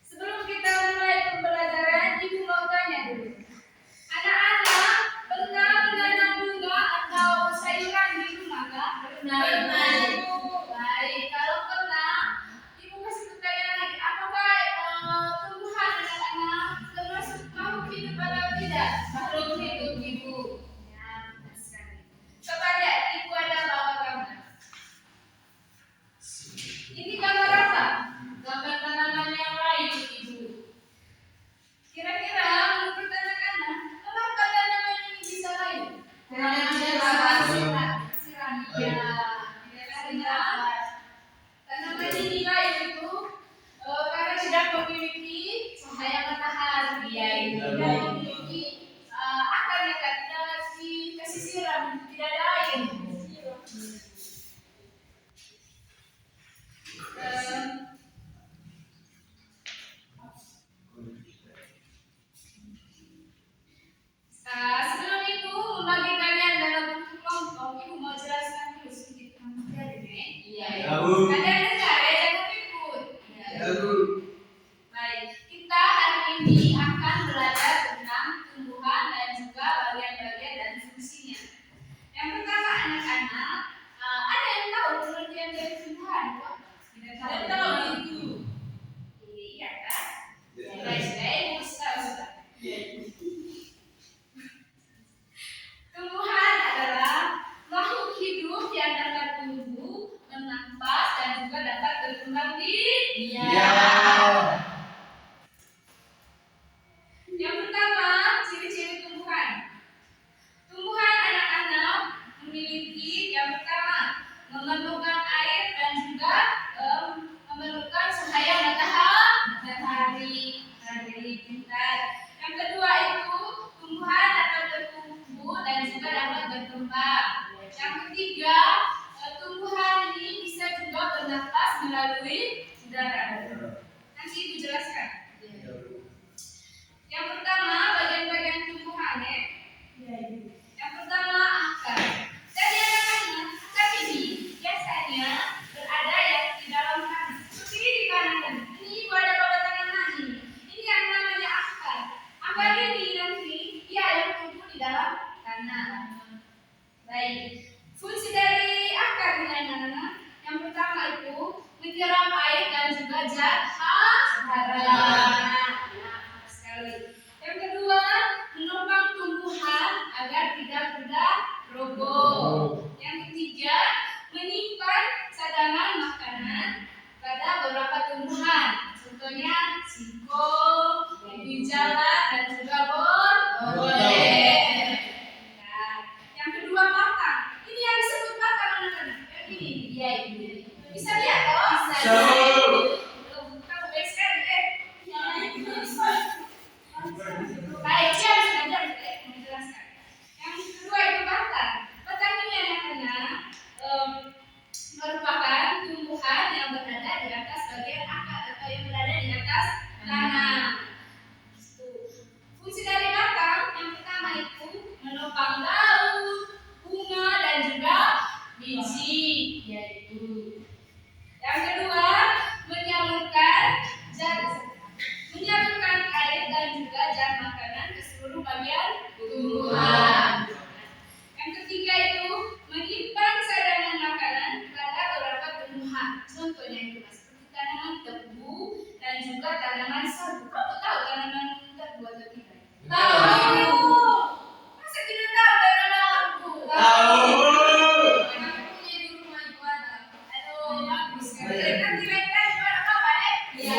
Sebelum kita mulai pembelajaran, Ibu mau tanya dulu. Anak-anak pernah menanam bunga atau sayuran di rumah kah? Pernah. Baik, kalau pernah, Ibu kasih pertanyaan lagi. Apakah tumbuhan anak-anak termasuk makhluk hidup atau tidak? Makhluk hidup, Ibu. Ya, benar sekali. Coba lihat, Ibu ada bawa gambar. Ini gambar apa? Gambar tanaman yang lain, Ibu. Kira-kira menurut anak-anak, kenapa tanaman ini bisa layu? Karena siram. Ya. Tanaman ini layu itu karena tidak memiliki cahaya matahari. Tidak memiliki akar yang tidak dikasih siram, tidak ada air. Sebelum itu membagi kalian dalam bentuk kelompok, Ibu mau jelaskan dulu sedikit tentang materi. Iya. Kalian dengar ya, jangan ikut. Ya. Baik, kita hari ini akan belajar tentang tumbuhan dan juga bagian-bagian dan fungsinya. Yang pertama anak-anak, ada yang tahu pengertian dari tumbuhan? Tidak tahu itu. Iya kan? Baik, sudah. Tumbuhan adalah makhluk hidup yang dapat tumbuh, menampak, dan juga dapat berkembang di Yang pertama, ciri-ciri tumbuhan. Tumbuhan anak-anak memiliki yang pertama, memerlukan air dan juga memerlukan cahaya matahari. Pintar. Yang kedua itu, tumbuhan dapat bertumbuh dan juga dapat berkembang. Yang ketiga, tumbuhan ini bisa juga bernapas melalui udara. Nanti Ibu jelaskan. Yang pertama, bagian-bagian tumbuhan ya. Yang pertama, akar. Jadi anak-anak, akar ini biasanya berada yang di dalam tanah. Seperti ini di kanan. Ini Ibu ada pada tangan ini. Ini yang namanya akar. Akar ini nanti dia yang tumbuh di dalam tanah. Baik. Fungsi dari akar ini anak-anak. Yang pertama itu menyerap air dan juga zat hara. Yang kedua, menopang tumbuhan agar tidak mudah roboh. Yang ketiga, menyimpan cadangan makanan pada beberapa tumbuhan. Contohnya singkong, bijala, dan juga boleh. Yang kedua, batang. Ini yang disebut batang anak-anak. Ini dia ini. Bisa lihat toh? Bisa. Baik, saya menjelaskan. Yang kedua itu batang. Batang ini anak-anak merupakan tumbuhan yang berada di atas bagian akar atau yang berada di atas tanah. Fungsi dari batang yang pertama itu menopang daun, bunga dan juga biji, yaitu. Yang kedua menyalurkan air dan juga zat makanan ke seluruh bagian tumbuhan. Yang ketiga itu menyimpan cadangan makanan pada beberapa tumbuhan. Contohnya itu seperti tanaman tebu dan juga tanaman sagu. Kamu tahu tanaman tebu atau tidak? Tahu. Masa tidak tahu tanaman tebu? Tahu. Kamu punya di rumah itu ada. Aduh, bagus sekali. Nanti lain kali apa ya? Iya.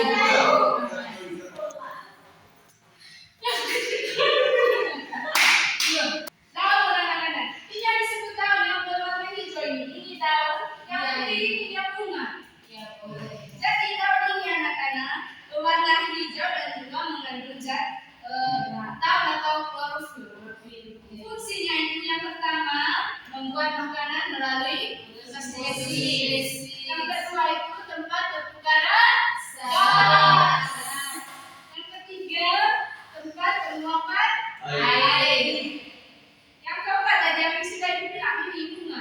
Daun anak-anak. Ini yang disebut daun yang berwarna hijau ini. Ini daun, yang putih ini dia bunga. Ya, boleh. Jadi daun ini anak-anak berwarna hijau dan juga mengandung zat daun atau klorofil. Fungsinya itu yang pertama membuat makanan melalui fotosintesis. Yang kedua itu tempat pertukaran gas. Yang ketiga tempat penguapan air. Yang keempat ada yang sudah dibilang ini bunga.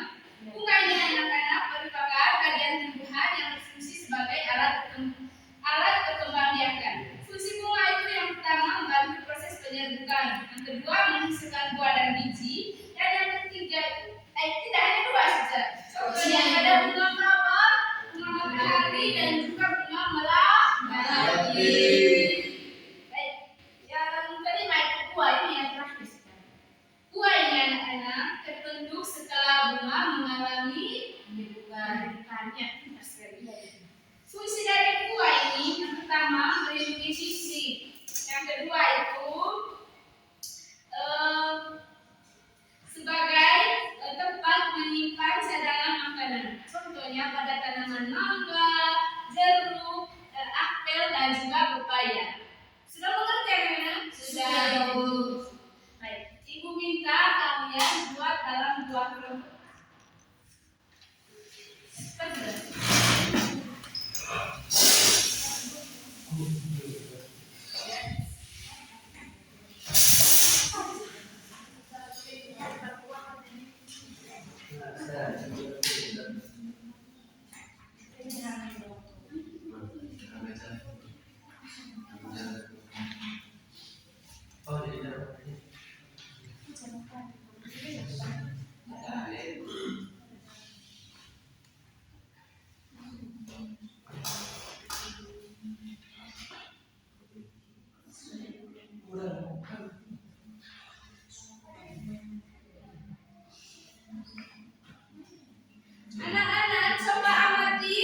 Anak-anak, coba amati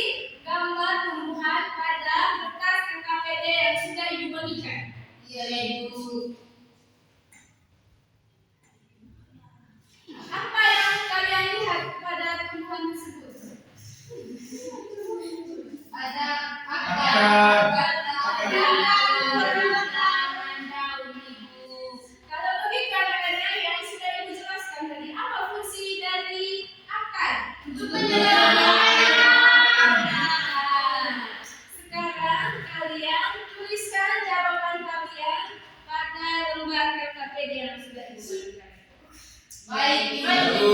gambar tumbuhan pada kertas KKPD yang sudah Ibu bagikan. Iya, Ibu. Apa yang kalian lihat pada tumbuhan tersebut? Ada Akar. daun, Ibu. Kalau begitu anak-anak yang sudah Ibu jelaskan tadi, apa fungsi dari akar? Untuk Sekarang kalian tuliskan jawaban kalian pada lembar KKPD yang sudah Ibu berikan. Baik, Ibu.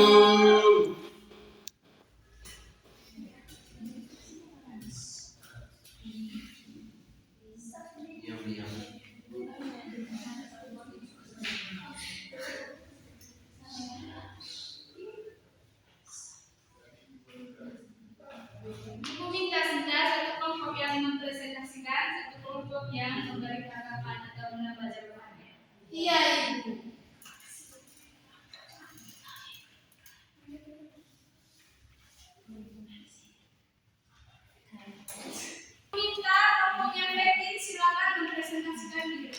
Ibu minta sudah satu kelompok yang mempresentasikan, satu kelompok yang memberi tanggapan atau menambah jawabannya. Iya, Ibu. Minta kelompoknya Betin silakan mempresentasikan diri.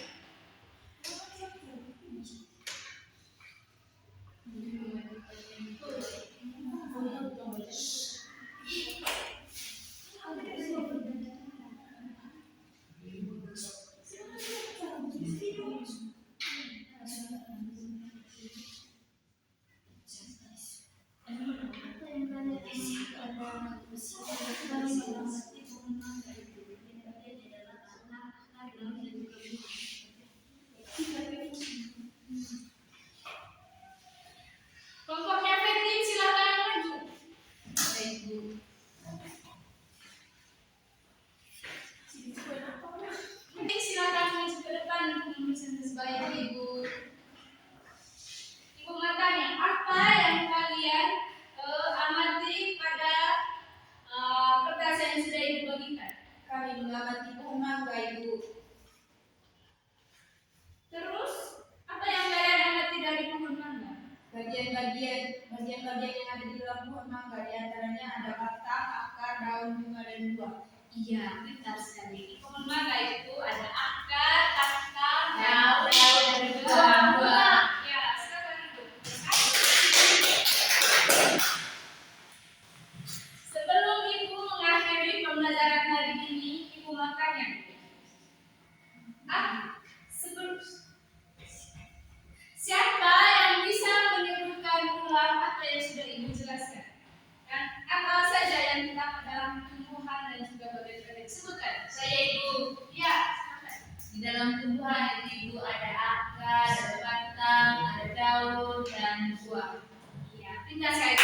Kelompoknya Betin silakan maju. Ibu. Betin silakan maju ke depan untuk mempresentasikan. Baik, Ibu. Ibu bertanya, apa yang kalian amati pada kertas yang sudah Ibu bagikan? Kami mengamati pohon mangga, Ibu. Terus, apa yang kalian amati dari pohon mangga? Bagian-bagian yang ada di dalam pohon mangga, diantaranya ada batang, akar, daun, bunga, dan buah. Iya, pintar sekali. Di pohon mangga itu ada akar, batang, Daun, dan buah. buah. Ya, silakan Ibu. Sebelum Ibu mengakhiri pembelajaran hari ini, Ibu bertanya, siapa yang bisa menyebutkan ulang apa yang sudah Ibu jelaskan? Dan apa saja yang terdapat dalam tumbuhan dan juga bagian-bagian sebutkan. Saya, Ibu. Ya, silakan. Di dalam tumbuhan itu, Ibu, ada akar, ada batang, ada daun, dan buah. Ya, pintar sekali.